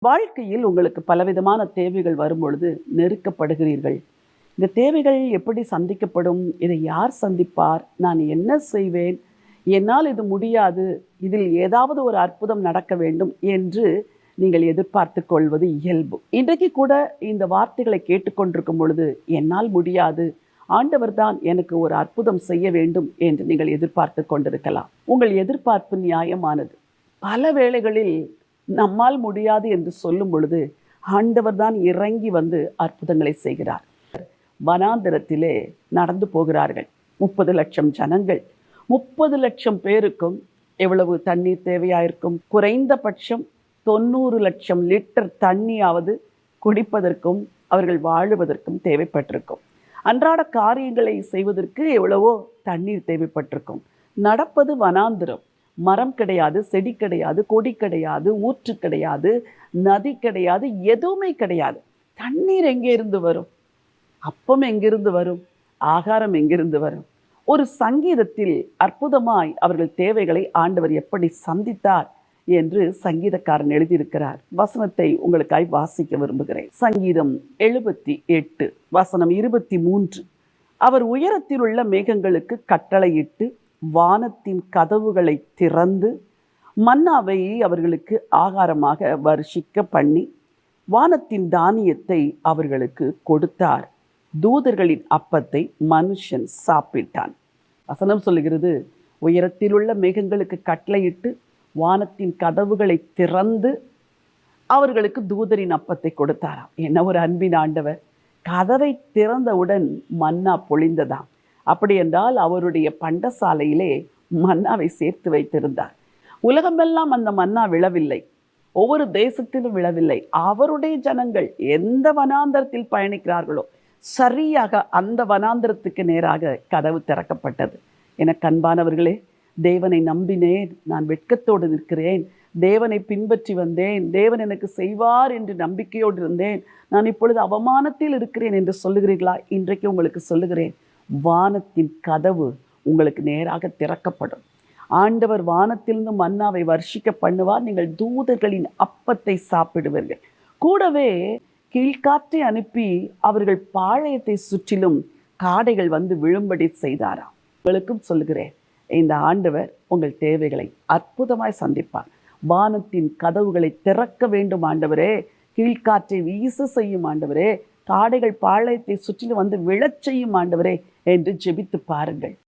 வாழ்க்கையில் உங்களுக்கு பலவிதமான தேவைகள் வரும்பொழுது நெருக்கப்படுகிறீர்கள். இந்த தேவைகள் எப்படி சந்திக்கப்படும்? இதை யார் சந்திப்பார்? நான் என்ன செய்வேன்? என்னால் இது முடியாது. இதில் ஏதாவது ஒரு அற்புதம் நடக்க வேண்டும் என்று நீங்கள் எதிர்பார்த்து கொள்வது இயல்பு. இன்றைக்கு கூட இந்த வார்த்தைகளை கேட்டுக்கொண்டிருக்கும் பொழுது, என்னால் முடியாது. ஆண்டவர் தான் எனக்கு ஒரு அற்புதம் செய்ய வேண்டும் என்று நீங்கள் எதிர்பார்த்து கொண்டிருக்கலாம். உங்கள் எதிர்பார்ப்பு நியாயமானது. பல வேளைகளில் நம்மால் முடியாது என்று சொல்லும் பொழுது ஆண்டவர் தான் இறங்கி வந்து அற்புதங்களை செய்கிறார். வனாந்திரத்திலே நடந்து போகிறார்கள் 30 லட்சம் ஜனங்கள். 30 லட்சம் பேருக்கும் எவ்வளவு தண்ணீர் தேவையாயிருக்கும்? குறைந்தபட்சம் 90 லட்சம் லிட்டர் தண்ணியாவது குடிப்பதற்கும் அவர்கள் வாழுவதற்கும் தேவைப்பட்டிருக்கும். அன்றாட காரியங்களை செய்வதற்கு எவ்வளவோ தண்ணீர் தேவைப்பட்டிருக்கும். நடப்பது வனாந்திரம். மரம் கிடையாது, செடி கிடையாது, கொடி கிடையாது, ஊற்று கிடையாது, நதி கிடையாது, எதுவுமே கிடையாது. தண்ணீர் எங்கே இருந்து வரும்? அப்பம் எங்கிருந்து வரும்? ஆகாரம் எங்கிருந்து வரும்? ஒரு சங்கீதத்தில் அற்புதமாய் அவர்கள் தேவைகளை ஆண்டவர் எப்படி சந்தித்தார் என்று சங்கீதக்காரன் எழுதியிருக்கிறார். வசனத்தை உங்களுக்காய் வாசிக்க விரும்புகிறேன். சங்கீதம் 78 வசனம் 23. அவர் உயரத்தில் உள்ள மேகங்களுக்கு கட்டளையிட்டு வானத்தின் கதவுகளை திறந்து மன்னாவை அவர்களுக்கு ஆகாரமாக வருஷிக்க பண்ணி வானத்தின் தானியத்தை அவர்களுக்கு கொடுத்தார். தூதர்களின் அப்பத்தை மனுஷன் சாப்பிட்டான். வசனம் சொல்லுகிறது, உயரத்தில் உள்ள மேகங்களுக்கு கட்டளையிட்டு வானத்தின் கதவுகளை திறந்து அவர்களுக்கு தூதரின் அப்பத்தை கொடுத்தாராம். என்ன ஒரு அன்பின் ஆண்டவர்! கதவை திறந்தவுடன் மன்னா பொழிந்ததாம். அப்படி என்றால் அவருடைய பண்டசாலையிலே மன்னாவை சேர்த்து வைத்திருந்தார். உலகமெல்லாம் அந்த மன்னா விழவில்லை, ஒவ்வொரு தேசத்திலும் விழவில்லை. அவருடைய ஜனங்கள் எந்த வனாந்தரத்தில் பயணிக்கிறார்களோ சரியாக அந்த வனாந்தரத்துக்கு நேராக கதவு திறக்கப்பட்டது. எனக்கு அன்பானவர்களே, தேவனை நம்பினேன், நான் வெட்கத்தோடு நிற்கிறேன், தேவனை பின்பற்றி வந்தேன், தேவன் எனக்கு செய்வார் என்று நம்பிக்கையோடு இருந்தேன், நான் இப்பொழுது அவமானத்தில் இருக்கிறேன் என்று சொல்லுகிறீர்களா? இன்றைக்கு உங்களுக்கு சொல்லுகிறேன், வானத்தின் கதவு உங்களுக்கு நேராக திறக்கப்படும். ஆண்டவர் வானத்திலிருந்து மன்னாவை வருஷிக்க பண்ணுவார். நீங்கள் தூதர்களின் அப்பத்தை சாப்பிடுவீர்கள். கூடவே கீழ்காற்றை அனுப்பி அவர்கள் பாளையத்தை சுற்றிலும் காடைகள் வந்து விழும்படி செய்தாராம். உங்களுக்கும் சொல்லுகிறேன், இந்த ஆண்டவர் உங்கள் தேவைகளை அற்புதமாய் சந்திப்பார். வானத்தின் கதவுகளை திறக்க வேண்டும் ஆண்டவரே, கீழ்காற்றை வீச செய்யும் ஆண்டவரே, காடைகள் பாளையத்தை சுற்றிலும் வந்து விழச் செய்யும் ஆண்டவரே என்று ஜெபித்து பாருங்கள்.